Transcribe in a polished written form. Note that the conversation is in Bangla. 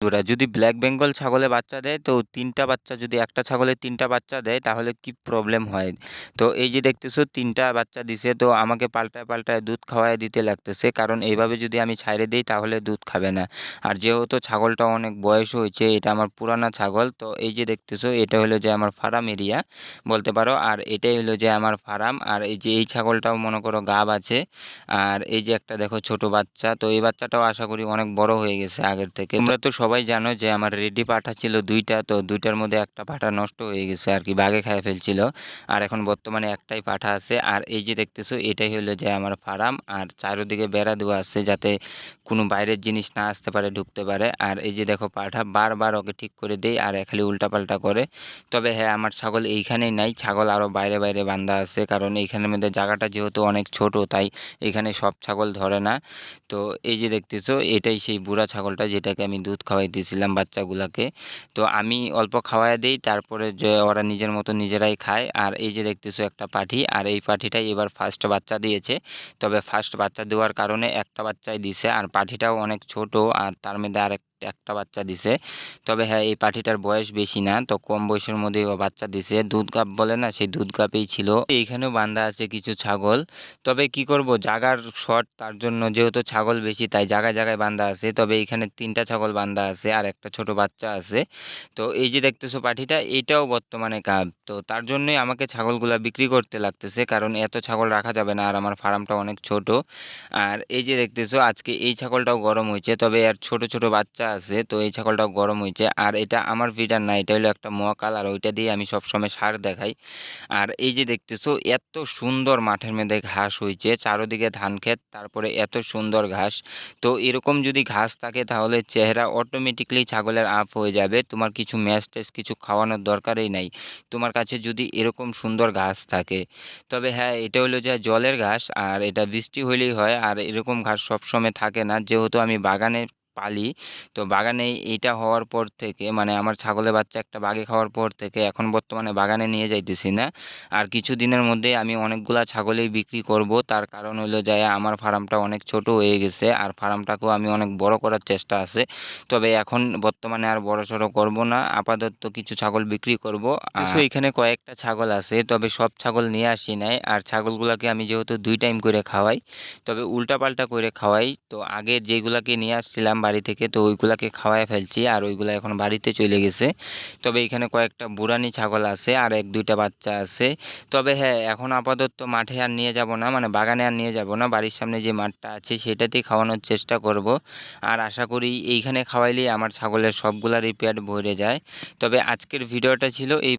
বন্ধুরা, যদি ব্ল্যাক বেঙ্গল ছাগলে বাচ্চা দেয় তো ৩টা বাচ্চা, যদি একটা ছাগলে ৩টা বাচ্চা দেয় তাহলে কি প্রবলেম হয়। তো এই যে দেখতেছো ৩টা বাচ্চা দিছে, তো আমাকে পাল্টায় পাল্টায় দুধ খাওয়ায় দিতে লাগতেছে, কারণ এইভাবে যদি আমি ছাইড়ে দিই তাহলে দুধ খাবে না। আর যেহেতু ছাগলটা অনেক বয়স হয়েছে, এটা আমার পুরানা ছাগল, তো এই যে দেখতেছো এটা হলো যে আমার ফার্ম এরিয়া বলতে পারো। আর এটাই হলো যে আমার ফার্ম। আর এই যে এই ছাগলটাও মনে করো গাব আছে। আর এই যে একটা দেখো ছোট বাচ্চা, তো এই বাচ্চাটাও আশা করি অনেক বড় হয়ে গেছে আগের থেকে। তোমরা তো সবাই জানো যে আমার রেডি পাঠা ছিল 2টা, তো 2টার মধ্যে একটা পাঠা নষ্ট হয়ে গেছে আর কি, বাঘে খেয়ে ফেলছিল। আর এখন বর্তমানে একটাই পাঠা আছে। আর এই যে দেখতেছো এটাই হলো যে আমার ফার্ম। আর চারিদিকে বেড়া দেওয়া আছে যাতে কোনো বাইরের জিনিস না আসতে পারে, ঢুকতে পারে। আর এই যে দেখো পাঠা, বারবার ওকে ঠিক করে দেই আর খালি উল্টাপাল্টা করে। তবে হ্যাঁ, আমার ছাগল এইখানেই নাই, ছাগল আরও বাইরে বাইরে বান্ধা আছে, কারণ এইখানের মধ্যে জায়গাটা যেহেতু অনেক ছোট, তাই এখানে সব ছাগল ধরে না। তো এই যে দেখতেছো এটাই সেই বুড়া ছাগলটা যেটাকে আমি দুধ খাওয়াইতেছিলাম বাচ্চাগুলাকে। তো আমি অল্প খাওয়াই দিই, তারপরে যে ওরা নিজের মতো নিজেরাই খায়। আর এই যে দেখতেছো একটা পাঠি, আর এই পাঠিটাই এবার ফার্স্ট বাচ্চা দিয়েছে। তবে ফার্স্ট বাচ্চা দেওয়ার কারণে একটা বাচ্চাই দিছে, আর পাঠিটাও অনেক ছোট, আর তার মধ্যে আর একটা বাচ্চা দিছে। তবে হ্যাঁ, এই পাঠিটার বয়স বেশি না, তো কম বয়সের মধ্যেই ও বাচ্চা দিছে। দুধ গাব বলে না, সেই দুধ গাবেই ছিল। এইখানেও বান্ধা আছে কিছু ছাগল। তবে কি করব, জাগার শর্ট, তার জন্য যেহেতু ছাগল বেশি তাই জায়গায় জায়গায় বান্ধা আছে। তবে এখানে 3টা ছাগল বান্ধা আছে আর একটা ছোট বাচ্চা আছে। তো এই যে দেখতেছো পাঠিটা, এটাও বর্তমানে গাব, তো তার জন্যই আমাকে ছাগলগুলা বিক্রি করতে লাগতেছে, কারণ এত ছাগল রাখা যাবে না আর আমার ফার্মটা অনেক ছোট। আর এই যে দেখতেছো আজকে এই ছাগলটাও গরম হয়েছে, তবে এর ছোট ছোট বাচ্চা আছে, তো এই ছাগলটাও গরম হয়েছে। আর এটা আমার ফিডার না, এটা হলো একটা মহাকাল, আর ওইটা দিয়ে আমি সবসময় সার দেখাই। আর এই যে দেখতেছো এত সুন্দর মাঠের মধ্যে ঘাস হয়েছে, চারদিকে ধান ক্ষেত, তারপরে এত সুন্দর ঘাস। তো এরকম যদি ঘাস থাকে তাহলে চেহারা অটোমেটিকলি ছাগলের আপ হয়ে যাবে, তোমার কিছু ম্যাশ ট্যাশ কিছু খাওয়ানোর দরকারই নাই তোমার কাছে যদি এরকম সুন্দর ঘাস থাকে। তবে হ্যাঁ, এটা হলো যে জলের ঘাস, আর এটা বৃষ্টি হলেই হয়, আর এরকম ঘাস সবসময় থাকে না, যেহেতু আমি বাগানে পালি। তো বাগানে এইটা হওয়ার পর থেকে, মানে আমার ছাগলের বাচ্চা একটা বাঘে খাওয়ার পর থেকে এখন বর্তমানে বাগানে নিয়ে যাইতেছি না। আর কিছু দিনের মধ্যে আমি অনেকগুলা ছাগলই বিক্রি করব, তার কারণ হলো যে আমার ফার্মটা অনেক ছোট হয়ে গেছে, আর ফার্মটাকেও আমি অনেক বড় করার চেষ্টা আছে। তবে এখন বর্তমানে আর বড় সড়ো করব না, আপাতত কিছু ছাগল বিক্রি করব। এখানে কয়েকটা ছাগল আছে, তবে সব ছাগল নিয়ে আসি নাই। আর ছাগলগুলোকে আমি যেহেতু 2 টাইম করে খাওয়াই, তবে উল্টাপাল্টা করে খাওয়াই। তো আগে যেগুলাকে নিয়ে আসছিলাম বাড়ি থেকে, তো ওইগুলাকে খাওয়াই ফেলছি, আর ওইগুলা এখন বাড়িতে চলে গেছে। তবে এখানে কয়েকটা বুড়ানি ছাগল আছে আর 1-2টা বাচ্চা আছে। তবে হ্যাঁ, এখন আপাতত মাঠে আর নিয়ে যাব না, মানে বাগানে আর নিয়ে যাব না, বাড়ির সামনে যে মাঠটা আছে সেটাতেই খাওয়ানোর চেষ্টা করব। আর আশা করি এইখানে খাওয়াইলেই আমার ছাগলের সবগুলারই পেট ভরে যায়। তবে আজকের ভিডিওটা ছিল এই